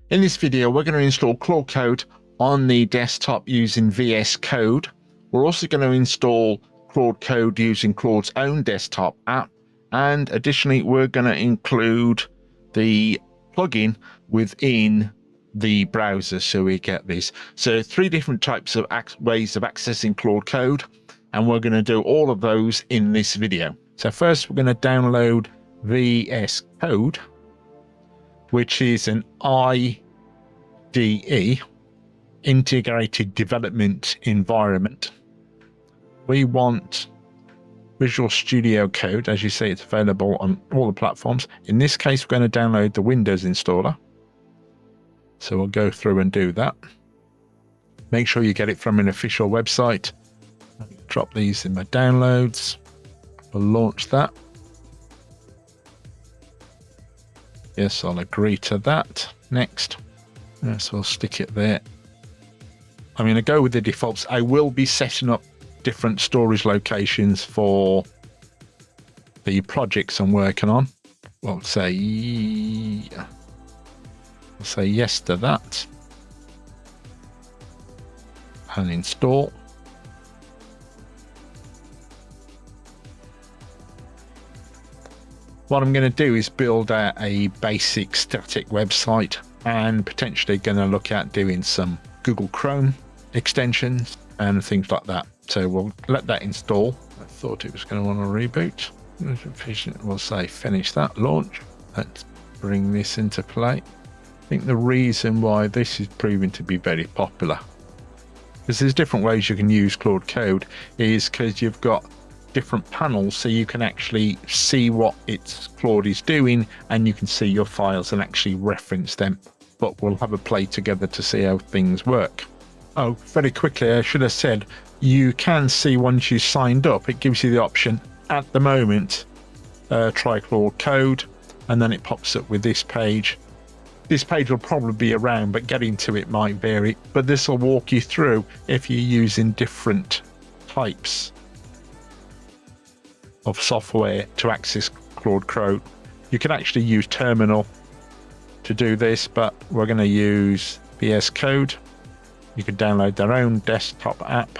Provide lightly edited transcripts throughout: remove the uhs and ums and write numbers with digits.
In this video, we're going to install Claude Code on the desktop using VS Code. We're also going to install Claude Code using Claude's own desktop app. And additionally, we're going to include the plugin within the browser so we get this. So 3 different types of ways of accessing Claude Code. And we're going to do all of those in this video. So first, we're going to download VS Code, which is an IDE, integrated development environment. We want Visual Studio Code. As you see, it's available on all the platforms. In this case, we're going to download the Windows installer. So we'll go through and do that. Make sure you get it from an official website. Drop these in my downloads. We'll launch that. Yes, I'll agree to that. Next. Yes, we'll stick it there. I'm going to go with the defaults. I will be setting up different storage locations for the projects I'm working on. We'll say yes to that. And install. What I'm going to do is build a basic static website and potentially going to look at doing some Google Chrome extensions and things like that. So we'll let that install. I thought it was going to want to reboot. We'll say finish that, launch. Let's bring this into play. I think the reason why this is proving to be very popular, because there's different ways you can use Claude Code, is because you've got different panels, so you can actually see what Claude is doing, and you can see your files and actually reference them. But we'll have a play together to see how things work. Oh, very quickly, I should have said, you can see once you signed up, it gives you the option at the moment, try Claude Code, and then it pops up with this page. This page will probably be around, but getting to it might vary. But this will walk you through if you're using different types of software to access Claude Code. You can actually use Terminal to do this, but we're going to use VS Code. You can download their own desktop app.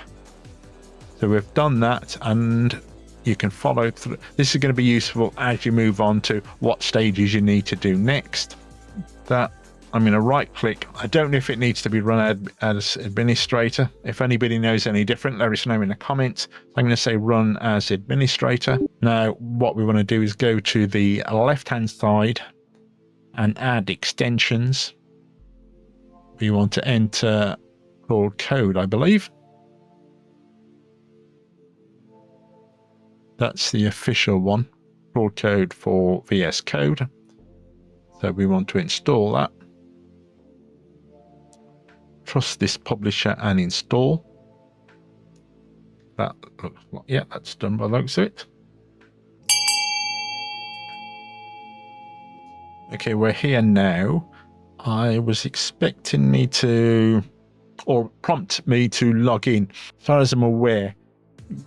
So we've done that, and you can follow through. This is going to be useful as you move on to what stages you need to do next. That I'm going to right click. I don't know if it needs to be run as administrator. If anybody knows any different, let us know in the comments. I'm going to say run as administrator. Now, what we want to do is go to the left-hand side and add extensions. We want to enter Claude Code, I believe. That's the official one, Claude Code for VS Code. So we want to install that. Trust this publisher and install. That looks like, yeah, that's done by the looks of it. Okay, we're here now. I was expecting me to, or prompt me to log in. As far as I'm aware,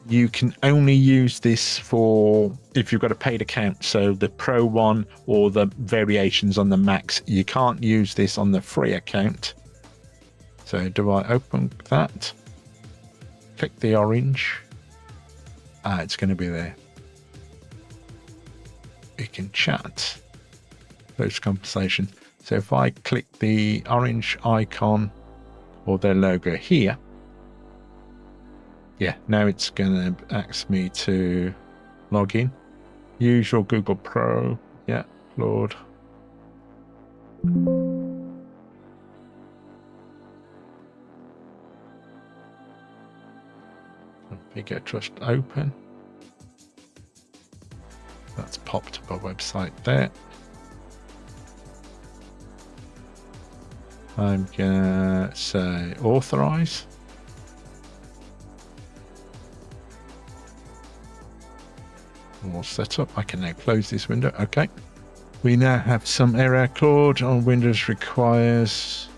you can only use this for if you've got a paid account, so the Pro one or the variations on the Max. You can't use this on the free account. So do I open that? Click the orange. It's going to be there. We can chat. Close conversation. So if I click the orange icon or their logo here, yeah, now it's going to ask me to log in. Use your Google Pro. Yeah, Claude. Configure Trust Open. That's popped up a website there. I'm gonna say authorize. All set up. I can now close this window. Okay. We now have some error. Claude on Windows requires.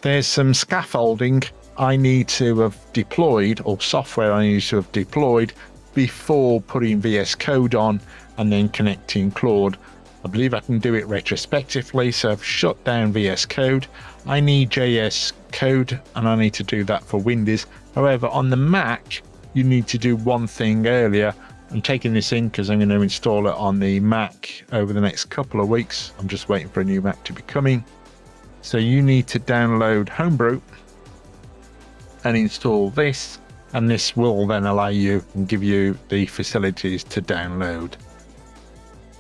There's some scaffolding I need to have deployed, or software I need to have deployed before putting VS Code on and then connecting Claude. I believe I can do it retrospectively, so I've shut down VS Code. I need JS Code, and I need to do that for Windows. However, on the Mac, you need to do one thing earlier. I'm taking this in because I'm going to install it on the Mac over the next couple of weeks. I'm just waiting for a new Mac to be coming. So you need to download Homebrew and install this, and this will then allow you and give you the facilities to download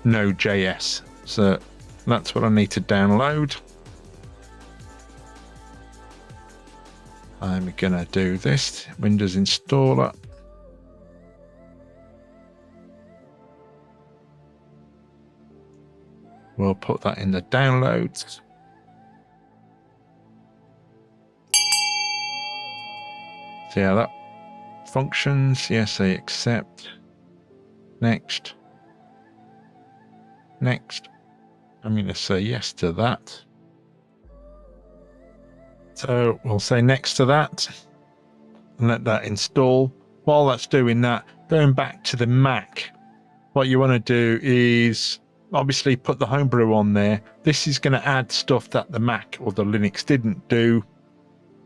Node.js. So that's what I need to download. I'm gonna do this Windows installer. We'll put that in the downloads. See how that functions. Yes, I accept. Next. Next. I'm going to say yes to that. So we'll say next to that and let that install. While that's doing that, going back to the Mac, what you want to do is obviously put the Homebrew on there. This is going to add stuff that the Mac or the Linux didn't do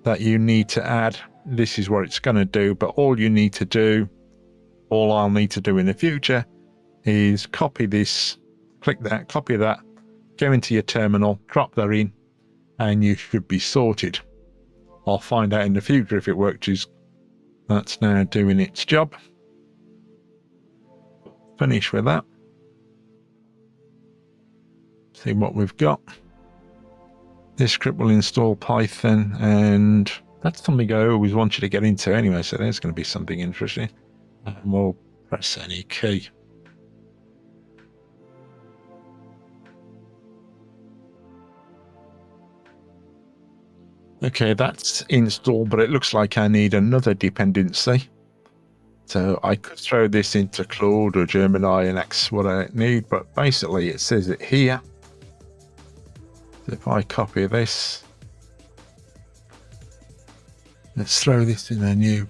that you need to add. This is what it's going to do, but all you need to do, all I'll need to do in the future is copy this, click that, copy that, go into your terminal, drop that in, and you should be sorted. I'll find out in the future if it works. That's now doing its job. Finish with that. See what we've got. This script will install Python, and that's something I always want you to get into anyway, so there's going to be something interesting. And we'll press any key. Okay, that's installed, but it looks like I need another dependency. So I could throw this into Claude or Gemini and that's what I need, but basically it says it here. So if I copy this, let's throw this in a new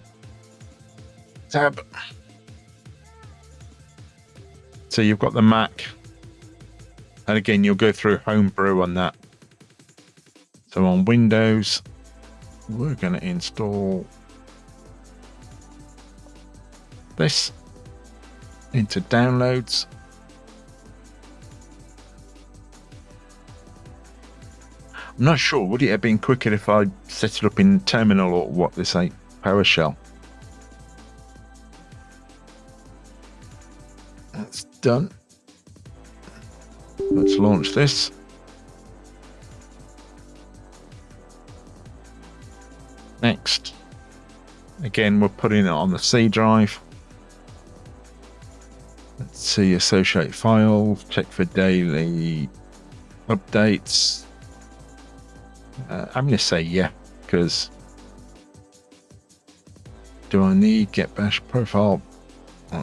tab. So you've got the Mac, and again you'll go through Homebrew on that. So on Windows, we're going to install this into downloads. I'm not sure, would it have been quicker if I set it up in terminal or what this ain't PowerShell? That's done. Let's launch this. Next. Again, we're putting it on the C drive. Let's see, associate files, check for daily updates. I'm going to say yeah, because do I need get bash profile?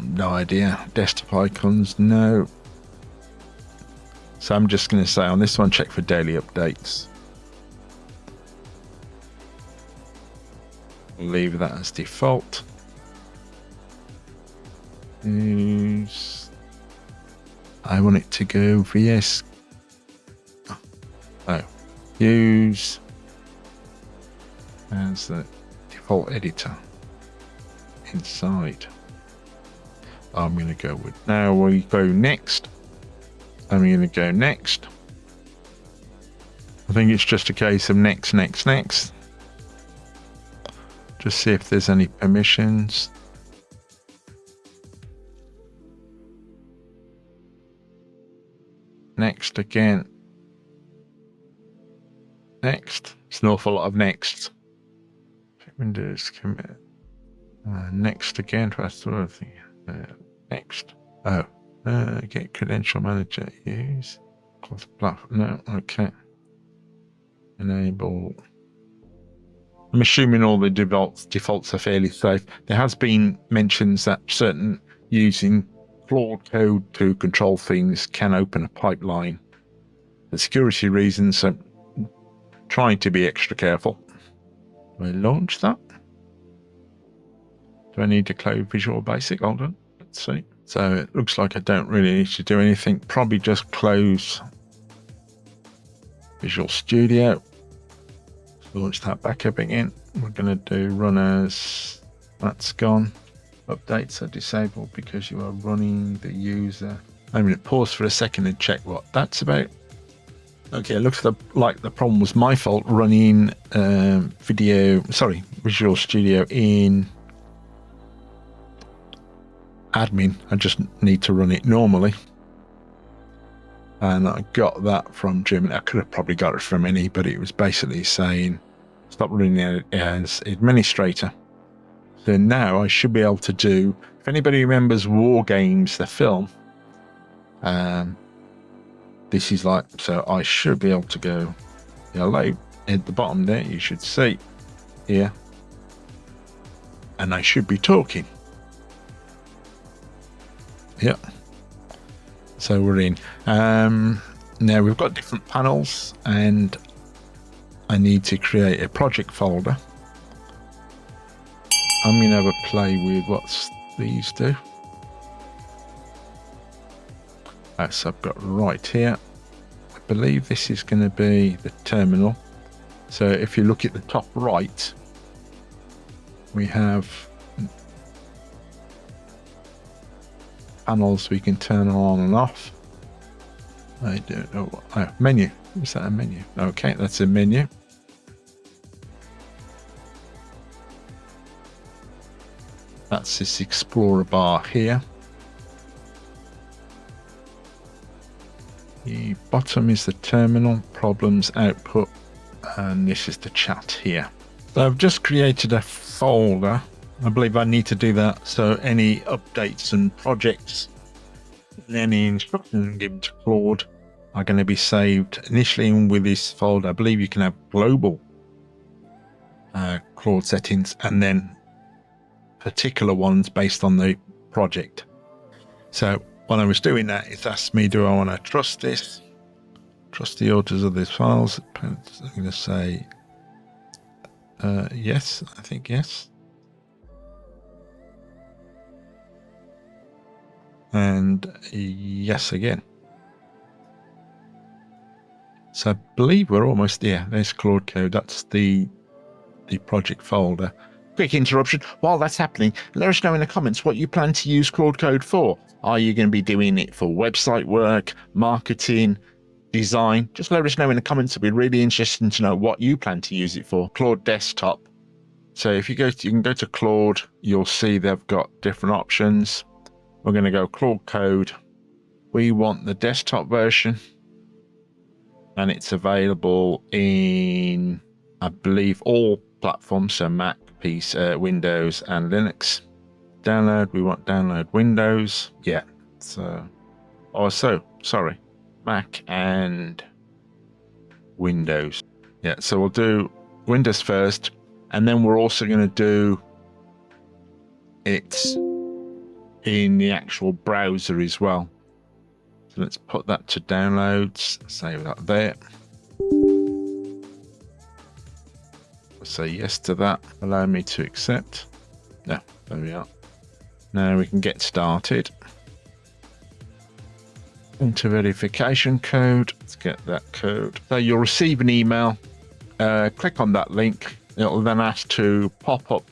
No idea. Desktop icons, no. So I'm just going to say on this one, check for daily updates. Leave that as default. Use. I want it to go VS. Oh, use as the default editor inside. I'm going to go with now. We go next. I'm going to go next. I think it's just a case of next. Just see if there's any permissions. Next again. Next. It's an awful lot of next. Windows commit. Next again. Next. Oh. Get credential manager. Use. No. Okay. Enable. I'm assuming all the defaults are fairly safe. There has been mentions that certain using Claude Code to control things can open a pipeline for security reasons, so trying to be extra careful. Do I launch that? Do I need to close Visual Basic? Hold on, let's see. So it looks like I don't really need to do anything. Probably just close Visual Studio. Launch that back up again. We're going to do run as, that's gone. Updates are disabled because you are running the user. I'm going to pause for a second and check what that's about. Okay, it looks like the problem was my fault running Visual Studio in admin. I just need to run it normally. And I got that from Germany. I could have probably got it from any, but it was basically saying stop running it as administrator. So now I should be able to do, if anybody remembers War Games, the film, this is like, so I should be able to go hello at the bottom there, you should see here, and I should be talking. Yeah. So we're in. Now we've got different panels, and I need to create a project folder. I'm going to have a play with what these do. So I've got right here. I believe this is going to be the terminal. So if you look at the top right, we have panels we can turn on and off. I don't know. Menu. Is that a menu? Okay, that's a menu. That's this Explorer bar here. The bottom is the terminal, problems, output, and this is the chat here. So I've just created a folder. I believe I need to do that. So any updates and projects and any instructions given to Claude are going to be saved initially with this folder. I believe you can have global Claude settings and then particular ones based on the project. So when I was doing that, it asked me, do I want to trust this? Trust the authors of these files? I'm going to say yes. I think yes. And yes again. So I believe we're almost there. There's Claude Code. That's the project folder. Quick interruption. While that's happening, let us know in the comments what you plan to use Claude Code for. Are you going to be doing it for website work, marketing, design? Just let us know in the comments. It'll be really interesting to know what you plan to use it for. Claude Desktop. So if you can go to Claude, you'll see they've got different options. We're going to go Claude Code. We want the desktop version, and it's available in, I believe, all platforms, so Mac, PC, Windows, and Linux. Download, we want download Windows. Yeah, so, sorry, Mac and Windows. Yeah, so we'll do Windows first, and then we're also going to do it in the actual browser as well. So let's put that to downloads, save that there. I'll say yes to that. Allow me to accept. No, there we are. Now we can get started. Enter verification code. Let's get that code. So you'll receive an email. Click on that link. It'll then ask to pop up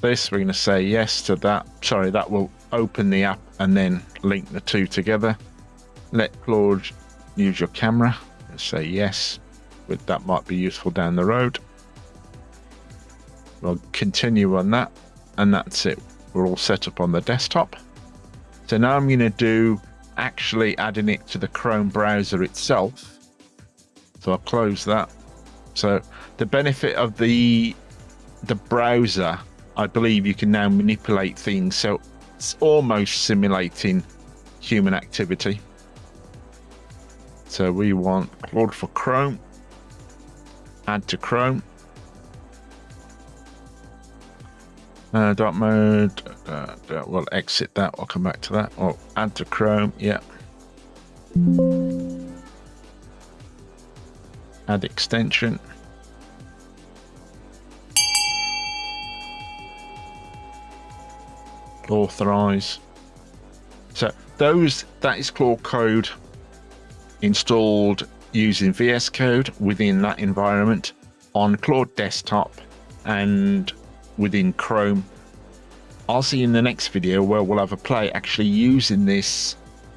this. We're going to say yes to that. Sorry, that will open the app and then link the two together. Let Claude use your camera. Let's say yes. But that might be useful down the road. We'll continue on that, and that's it. We're all set up on the desktop. So now I'm going to do actually adding it to the Chrome browser itself. So I'll close that. So the benefit of the browser, I believe you can now manipulate things. So it's almost simulating human activity. So we want Claude for Chrome. Add to Chrome. Dark mode. We'll exit that. I'll come back to that. Or add to Chrome. Yeah. Add extension. authorize. So that is Claude Code installed using VS Code within that environment on Claude Desktop and within Chrome. I'll see you in the next video where we'll have a play actually using this